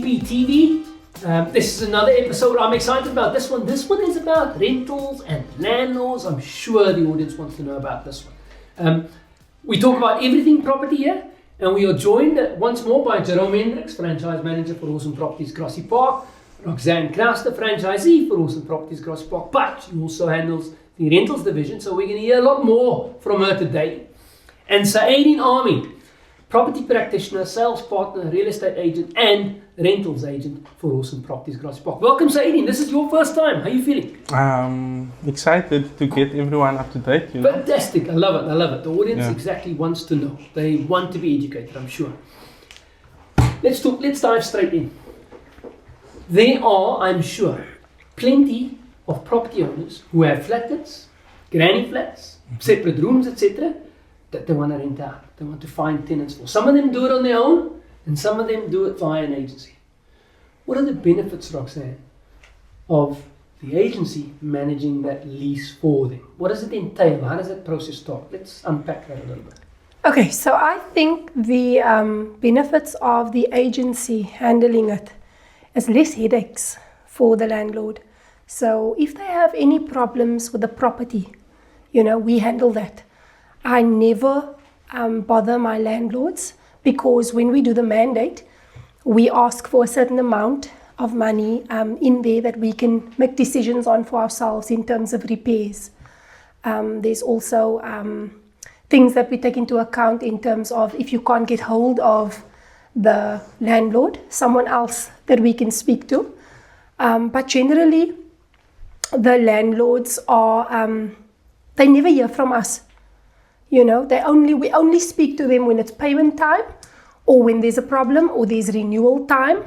RPGPTV. This is another episode I'm excited about. This one is about rentals and landlords. I'm sure the audience wants to know about this one. We talk about everything property here, and we are joined once more by Jerome Hendricks, franchise manager for Rawson Properties Grassy Park, Roxanne Kraus, the franchisee for Rawson Properties Grassy Park, but she also handles the rentals division, so we're going to hear a lot more from her today. And Saeedin Army, property practitioner, sales partner, real estate agent, and rentals agent for Rawson Properties Grassy Park. Welcome, Saeedin. This is your first time. How are you feeling? Excited to get everyone up to date. Fantastic. I love it. The audience exactly wants to know. They want to be educated, I'm sure. Let's dive straight in. There are, I'm sure, plenty of property owners who have flatlets, granny flats, separate rooms, etc., that they want to rent out. They want to find tenants for. Some of them do it on their own, and some of them do it via an agency. What are the benefits, Roxanne, of the agency managing that lease for them? What does it entail? How does that process start? Let's unpack that a little bit. Okay, so I think the benefits of the agency handling it is less headaches for the landlord. So if they have any problems with the property, we handle that. I never bother my landlords, because when we do the mandate, we ask for a certain amount of money in there that we can make decisions on for ourselves in terms of repairs. There's also things that we take into account in terms of if you can't get hold of the landlord, someone else that we can speak to. But generally, the landlords are, they never hear from us. We only speak to them when it's payment time, or when there's a problem, or there's renewal time.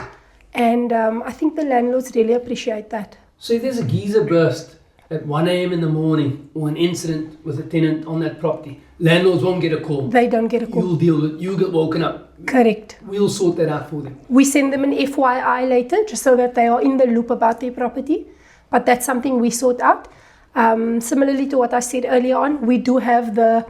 And I think the landlords really appreciate that. So if there's a geyser burst at 1 a.m. in the morning, or an incident with a tenant on that property, landlords won't get a call. They don't get a call. You'll get woken up. Correct. We'll sort that out for them. We send them an FYI later, just so that they are in the loop about their property. But that's something we sort out. Similarly to what I said earlier on, we do have the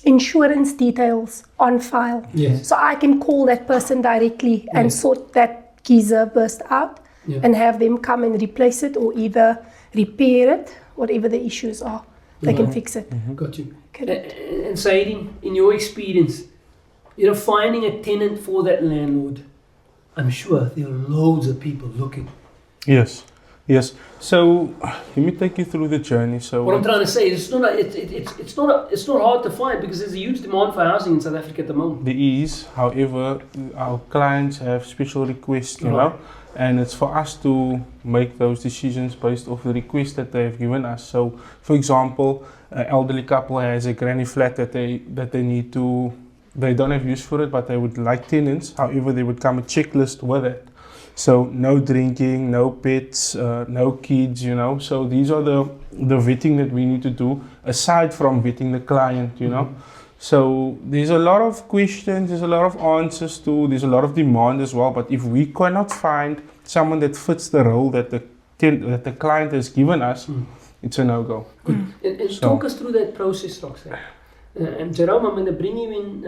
insurance details on file. Yes. So I can call that person directly and sort that geyser burst out and have them come and replace it, or either repair it, whatever the issues are. They can fix it. Mm-hmm. Got you. Correct. And Saeedin, in your experience, finding a tenant for that landlord, I'm sure there are loads of people looking. Yes. So let me take you through the journey. So what I'm trying to say is it's not hard to find, because there's a huge demand for housing in South Africa at the moment. There is, however, our clients have special requests, you know, and it's for us to make those decisions based off the request that they have given us. So, for example, an elderly couple has a granny flat that they don't have use for it, but they would like tenants. However, there would come a checklist with it. So no drinking, no pets, no kids, So these are the vetting that we need to do, aside from vetting the client, So there's a lot of questions, there's a lot of answers there's a lot of demand as well. But if we cannot find someone that fits the role that the client has given us, it's a no-go. Good. And talk us through that process, Roxanne. And Jerome, I'm going to bring you in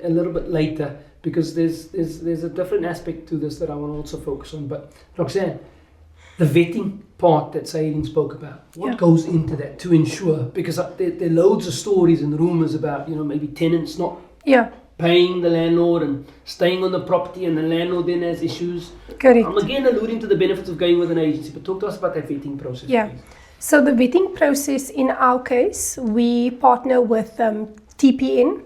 a little bit later, because there's a different aspect to this that I want to also focus on. But Roxanne, the vetting part that Saeedin spoke about, what goes into that to ensure? Because there are loads of stories and rumors about, maybe tenants not paying the landlord and staying on the property, and the landlord then has issues. Correct. I'm again alluding to the benefits of going with an agency, but talk to us about that vetting process, please. So the vetting process, in our case, we partner with TPN.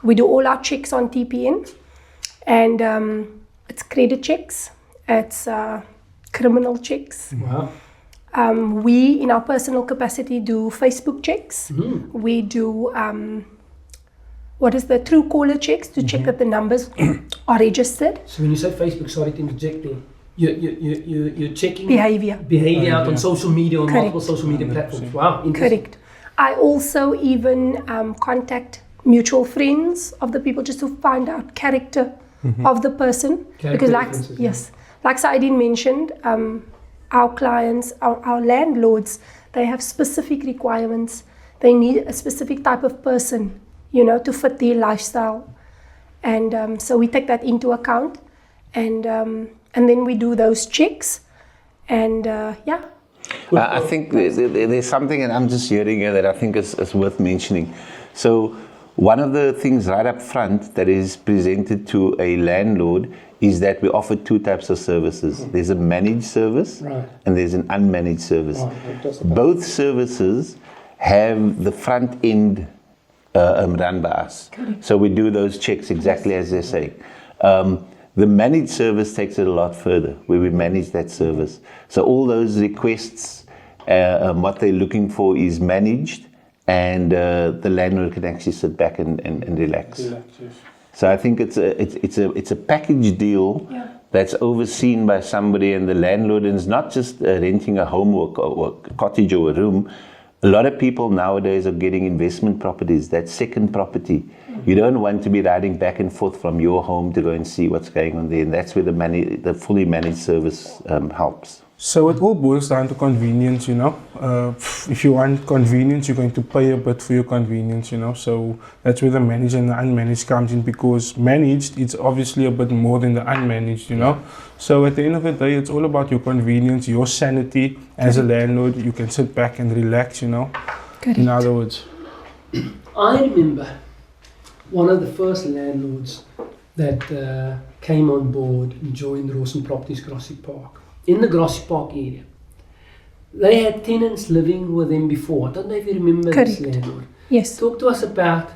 We do all our checks on TPN, and it's credit checks, it's criminal checks. Wow. We, in our personal capacity, do Facebook checks. We do true caller checks to check that the numbers are registered. So when you say Facebook, sorry to interject there, you're checking behavior out on social media, on multiple social media platforms. Wow, interesting. Correct. I also even contact mutual friends of the people, just to find out character of the person. Because like Saeedin mentioned, our clients, our landlords, they have specific requirements. They need a specific type of person, to fit their lifestyle. And so we take that into account, and then we do those checks, and yeah. I think there's something, and I'm just hearing here that I think is worth mentioning. So one of the things right up front that is presented to a landlord is that we offer two types of services. There's a managed service, Right. and there's an unmanaged service. Right. Both services have the front end run by us. So we do those checks exactly as they're saying. The managed service takes it a lot further, where we manage that service. So all those requests, what they're looking for is managed, and the landlord can actually sit back and relax. So I think it's a package deal that's overseen by somebody, and the landlord is not just renting a home or a cottage or a room. A lot of people nowadays are getting investment properties, that second property. You don't want to be riding back and forth from your home to go and see what's going on there, and that's where the fully managed service helps. So it all boils down to convenience, you know. If you want convenience, you're going to pay a bit for your convenience, you know. So that's where the managed and the unmanaged comes in, because managed, it's obviously a bit more than the unmanaged, you know. So at the end of the day, it's all about your convenience, your sanity. As a landlord, you can sit back and relax, you know. Correct. In other words. I remember one of the first landlords that came on board and joined Rawson Properties Grassy Park. In the Grassy Park area, they had tenants living with them before. I don't know if you remember this landlord. Yes. Talk to us about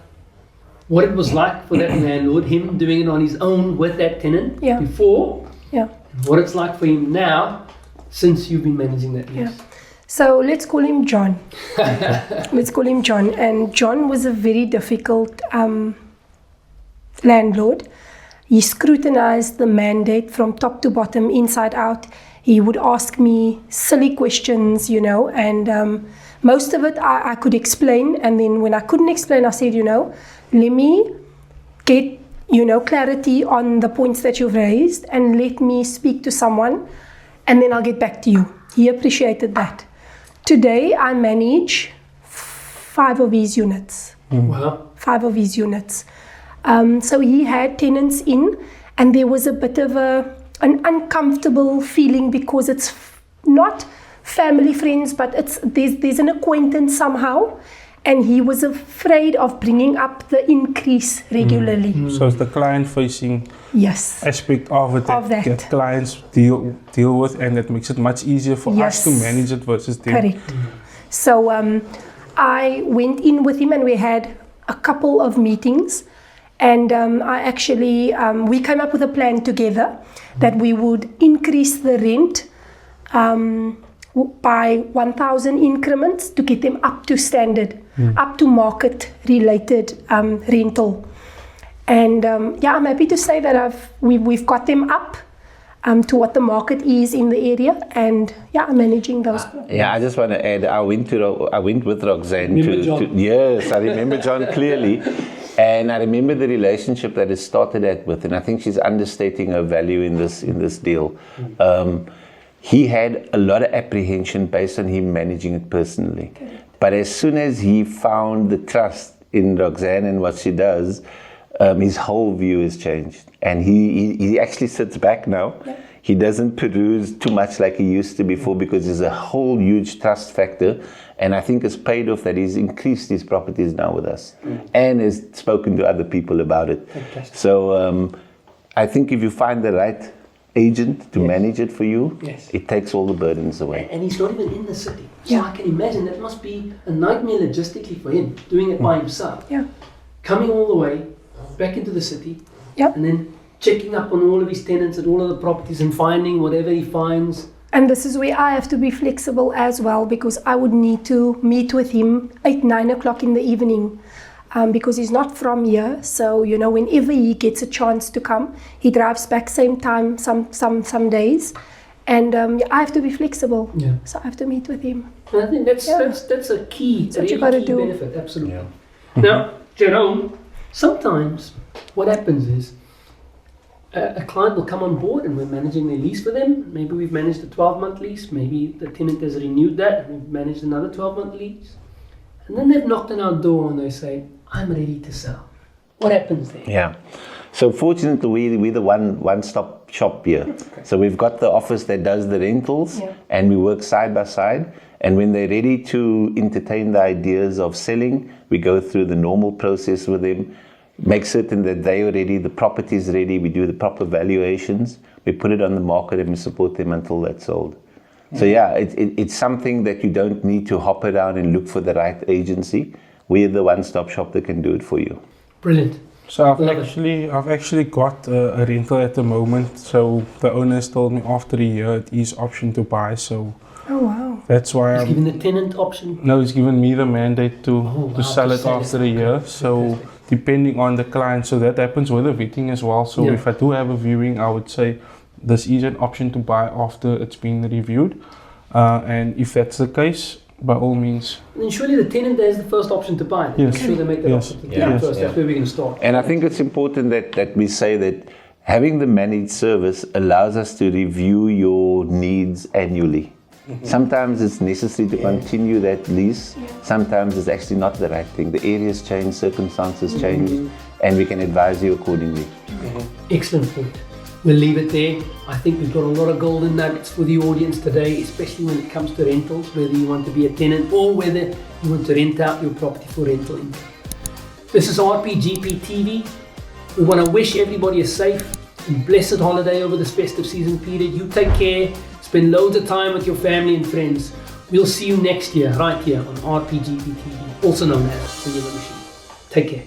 what it was like for that landlord, him doing it on his own with that tenant before, Yeah. and what it's like for him now since you've been managing that lease. Yeah. So let's call him John. Let's call him John. And John was a very difficult landlord. He scrutinized the mandate from top to bottom, inside out. He would ask me silly questions, you know, and most of it I could explain. And then when I couldn't explain, I said, you know, let me get, you know, clarity on the points that you've raised, and let me speak to someone, and then I'll get back to you. He appreciated that. Today, I manage 5 of his units. Wow. 5 of his units. So he had tenants in, and there was a bit of an uncomfortable feeling, because it's not family friends, but there's an acquaintance somehow, and he was afraid of bringing up the increase regularly. So it's the client-facing aspect of it that clients deal with, and that makes it much easier for us to manage it versus them. Correct. So I went in with him, and we had a couple of meetings, and I actually we came up with a plan together that we would increase the rent by 1,000 increments to get them up to standard, up to market related rental. And I'm happy to say that we've got them up to what the market is in the area, and I'm managing those. I just want to add, I went with Roxanne yes, I remember John clearly, and I remember the relationship that it started with, and I think she's understating her value in this deal. He had a lot of apprehension based on him managing it personally, but as soon as he found the trust in Roxanne and what she does, his whole view has changed, and he actually sits back now. He doesn't peruse too much like he used to before, because there's a whole huge trust factor, and I think it's paid off that he's increased his properties now with us and has spoken to other people about it. Fantastic. So I think if you find the right agent to manage it for you, it takes all the burdens away. And he's not even in the city, so I can imagine that must be a nightmare logistically for him, doing it by himself, coming all the way back into the city, and then checking up on all of his tenants at all of the properties and finding whatever he finds. And this is where I have to be flexible as well, because I would need to meet with him at 9 o'clock in the evening, because he's not from here. So, you know, whenever he gets a chance to come, he drives back same time some days, and I have to be flexible. So I have to meet with him. And I think that's a key, That's what you gotta do. benefit, absolutely. Now, Jerome, sometimes what happens is a client will come on board and we're managing their lease for them. Maybe we've managed a 12-month lease. Maybe the tenant has renewed that and we've managed another 12-month lease. And then they've knocked on our door and they say, I'm ready to sell. What happens there? So fortunately, we're the one-stop shop here. Okay. So we've got the office that does the rentals, and we work side by side. And when they're ready to entertain the ideas of selling, we go through the normal process with them, make certain that they are ready, the property is ready, we do the proper valuations, we put it on the market, and we support them until that's sold. So yeah, it's something that you don't need to hop around and look for the right agency. We're the one-stop shop that can do it for you. Brilliant. So I've actually got a rental at the moment. So the owners told me after a year it is option to buy. So Oh, wow. that's why He's given the tenant option. no, it's given me the mandate to sell to it sell after it. a year. So depending on the client, so that happens with the vetting as well. So if I do have a viewing, I would say this is an option to buy after it's been reviewed. And if that's the case, by all means. And surely the tenant has the first option to buy. Yes. I'm sure they make that Yes. option to the tenant Yes. first. That's where we're going to start. And I think it's important that we say that having the managed service allows us to review your needs annually. Sometimes it's necessary to continue that lease. Sometimes it's actually not the right thing. The areas change, circumstances change, and we can advise you accordingly. Excellent point. We'll leave it there. I think we've got a lot of golden nuggets for the audience today, especially when it comes to rentals, whether you want to be a tenant or whether you want to rent out your property for rental income. This is RPGPTV. We want to wish everybody a safe and blessed holiday over this festive season period. You take care. Spend loads of time with your family and friends. We'll see you next year, right here on RPGPTV, also known as The Yellow Machine. Take care.